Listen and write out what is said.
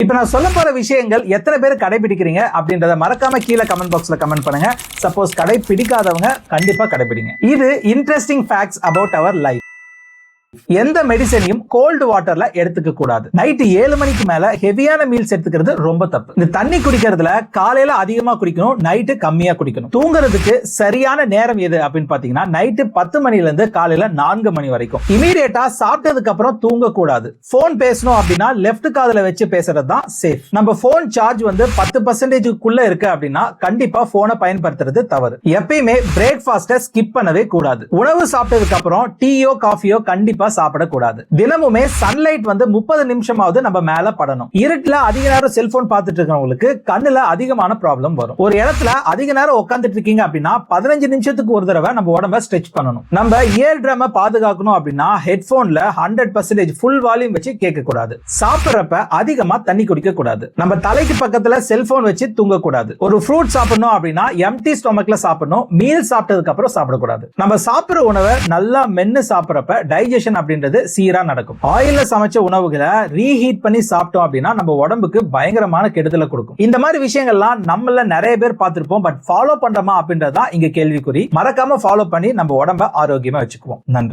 இப்ப நான் சொல்ல போற விஷயங்கள் எத்தனை பேர் கடைபிடிக்கிறீங்க அப்படின்றத மறக்காம கீழே கமெண்ட் பாக்ஸ்ல கமெண்ட் பண்ணுங்க. சப்போஸ் கடைபிடிக்காதவங்க கண்டிப்பா கடைபிடிங்க. இது interesting facts about our life. எந்த மெடிசனையும் கோல்டு வாட்டர்ல எடுத்துக்க கூடாது. நைட்டு 7 மணிக்கு மேல ஹெவியான மீல்ஸ் எடுத்துக்கிறது ரொம்ப தப்பு. இந்த தண்ணி குடிக்கிறதுல காலையில அதிகமா குடிக்கணும், நைட்டு கம்மியா குடிக்கணும். தூங்குறதுக்கு சரியான நேரம் எது அப்படின்னு பாத்தீங்கன்னா நைட்டு 10 மணில இருந்து காலையில 4 மணி வரைக்கும். இமீடியட்டா சாப்பிட்டதுக்கு அப்புறம் தூங்க கூடாது. போன் பேசணும் அப்படின்னா லெஃப்ட் காதுல வச்சு பேசுறது தான் சேஃப். நம்ம போன் சார்ஜ் 10% இருக்கு அப்படின்னா கண்டிப்பா போனை பயன்படுத்துறது தவறு. எப்பயுமே பிரேக்ஃபாஸ்ட ஸ்கிப் பண்ணவே கூடாது. உணவு சாப்பிட்டதுக்கு அப்புறம் டீயோ காஃபியோ கண்டிப்பா சாப்பிடக்கூடாது. தினமுமே சன்லைட் 30 நிமிஷமாவது நம்ம மேல படணும். இருட்டுல அதிக நேரம் செல்போன் பார்த்துட்டு இருக்கிறவங்களுக்கு கண்ணுல அதிகமான ப்ராப்ளம் வரும். ஒரு இடத்துல அதிக நேரம் உட்கார்ந்துட்டு இருக்கீங்க அப்படின்னா 15 நிமிஷத்துக்கு ஒரு தடவை நம்ம உடம்ப ஸ்ட்ரெச் பண்ணணும். நம்ம இயர் ட்ரம்ம பாதுகாக்கணும் அப்படின்னா ஹெட்போன்ல 100% ஃபுல் வால்யூம் வச்சு கேட்க கூடாது. சாப்பிடுறப்ப அதிகமா தண்ணி குடிக்க கூடாது. நம்ம தலைக்கு பக்கத்துல செல்போன் வச்சு தூங்க கூடாது. ஒரு ஃப்ரூட் சாப்பிடணும் அப்படின்னா எம்டி ஸ்டொமக்ல சாப்பிடணும். மீல் சாப்பிட்டதுக்கு அப்புறம் சாப்பிடக்கூடாது. நம்ம சாப்பிடுற உணவை நல்லா மென்னு சாப்பிடுறப்ப டைஜஷன் அப்படின்றது சீரா நடக்கும். ஆயில்ல சமைச்ச உணவுகளை ரீஹீட் பண்ணி சாப்பிட்டோம் அப்படின்னா நம்ம உடம்புக்கு பயங்கரமான கெடுதலை கொடுக்கும். இந்த மாதிரி விஷயங்கள்லாம் நம்மள நிறைய பேர் பார்த்திருப்போம். பட் ஃபாலோ பண்றோமா அப்படின்றதுதான் இங்க கேள்விக்குறி. மறக்காம ஃபாலோ பண்ணி நம்ம உடம்ப ஆரோக்கியமா வச்சுக்குவோம். நன்றி.